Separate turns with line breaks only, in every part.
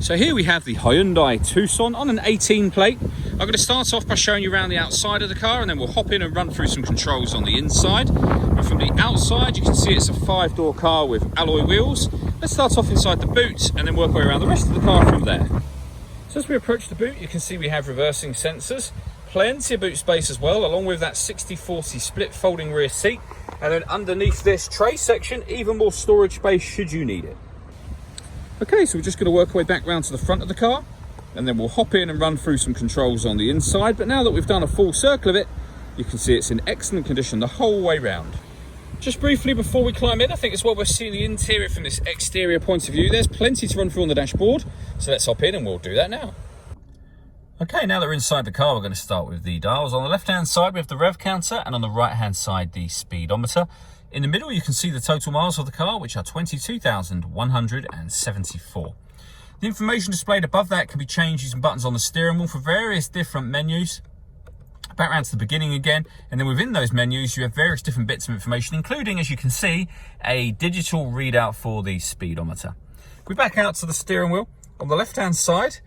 So here we have the Hyundai Tucson on an 18 plate. I'm going to start off by showing you around the outside of the car, and then we'll hop in and run through some controls on the inside. And from the outside, you can see it's a 5-door car with alloy wheels. Let's start off inside the boot and then work our way around the rest of the car from there. So as we approach the boot, you can see we have reversing sensors, plenty of boot space as well, along with that 60/40 split folding rear seat. And then underneath this tray section, even more storage space should you need it. Okay, so we're just going to work our way back round to the front of the car, and then we'll hop in and run through some controls on the inside. But now that we've done a full circle of it, you can see it's in excellent condition the whole way round. Just briefly before we climb in, I think it's well worth seeing the interior from this exterior point of view. There's plenty to run through on the dashboard, so let's hop in and we'll do that now. Okay, now that we're inside the car, we're going to start with the dials. On the left-hand side, we have the rev counter, and on the right-hand side, the speedometer. In the middle, you can see the total miles of the car, which are 22,174. The information displayed above that can be changed using buttons on the steering wheel for various different menus. Back around to the beginning again, and then within those menus, you have various different bits of information, including, as you can see, a digital readout for the speedometer. We back out to the steering wheel. On the left-hand side,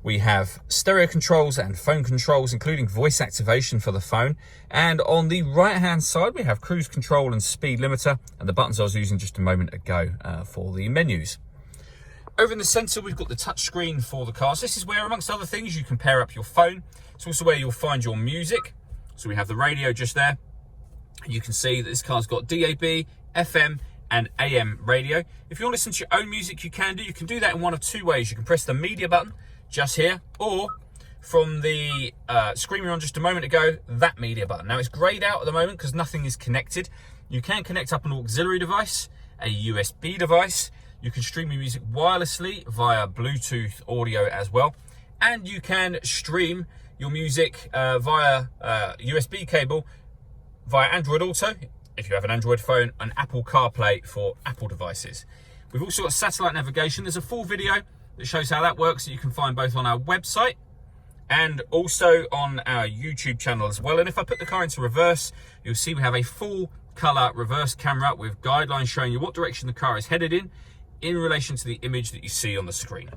we have stereo controls and phone controls, including voice activation for the phone. And on the right-hand side, we have cruise control and speed limiter, and the buttons I was using just a moment ago for the menus. Over in the center, we've got the touch screen for the car. So this is where, amongst other things, you can pair up your phone. It's also where you'll find your music. So we have the radio just there. You can see that this car's got DAB, FM, and AM radio. If you want to listen to your own music, you can do. You can do that in one of two ways. You can press the media button just here, or from the screen we were on just a moment ago, that media button. Now it's grayed out at the moment because nothing is connected. You can connect up an auxiliary device, a USB device. You can stream your music wirelessly via Bluetooth audio as well. And you can stream your music via USB cable via Android Auto, if you have an Android phone, and Apple CarPlay for Apple devices. We've also got satellite navigation. There's a full video that shows how that works that you can find both on our website and also on our YouTube channel as well. And if I put the car into reverse, you'll see we have a full color reverse camera with guidelines showing you what direction the car is headed in relation to the image that you see on the screen.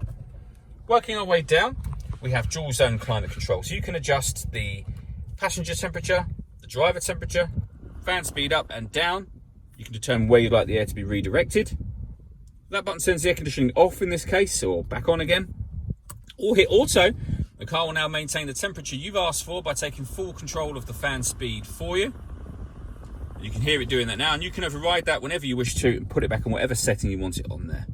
Working our way down, we have dual zone climate control. So you can adjust the passenger temperature, the driver temperature, fan speed up and down. You can determine where you'd like the air to be redirected. That button turns the air conditioning off in this case, or back on again. Or hit auto. The car will now maintain the temperature you've asked for by taking full control of the fan speed for you. You can hear it doing that now, and you can override that whenever you wish to and put it back on whatever setting you want it on there.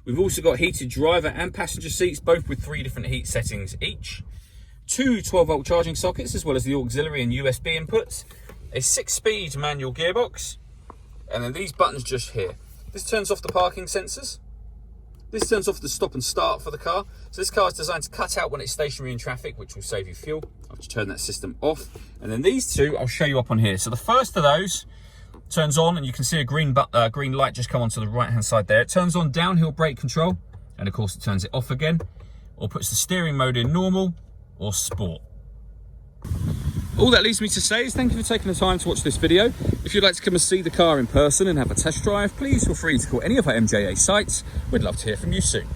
We've also got heated driver and passenger seats, both with 3 different heat settings each. 2 12-volt charging sockets, as well as the auxiliary and USB inputs. A 6-speed manual gearbox. And then these buttons just here. This turns off the parking sensors. This turns off the stop and start for the car. So this car is designed to cut out when it's stationary in traffic, which will save you fuel. I'll just turn that system off. And then these two, I'll show you up on here. So the first of those turns on, and you can see a green light just come onto the right-hand side there. It turns on downhill brake control, and of course it turns it off again, or puts the steering mode in normal or sport. All that leaves me to say is thank you for taking the time to watch this video. If you'd like to come and see the car in person and have a test drive, please feel free to call any of our MJA sites. We'd love to hear from you soon.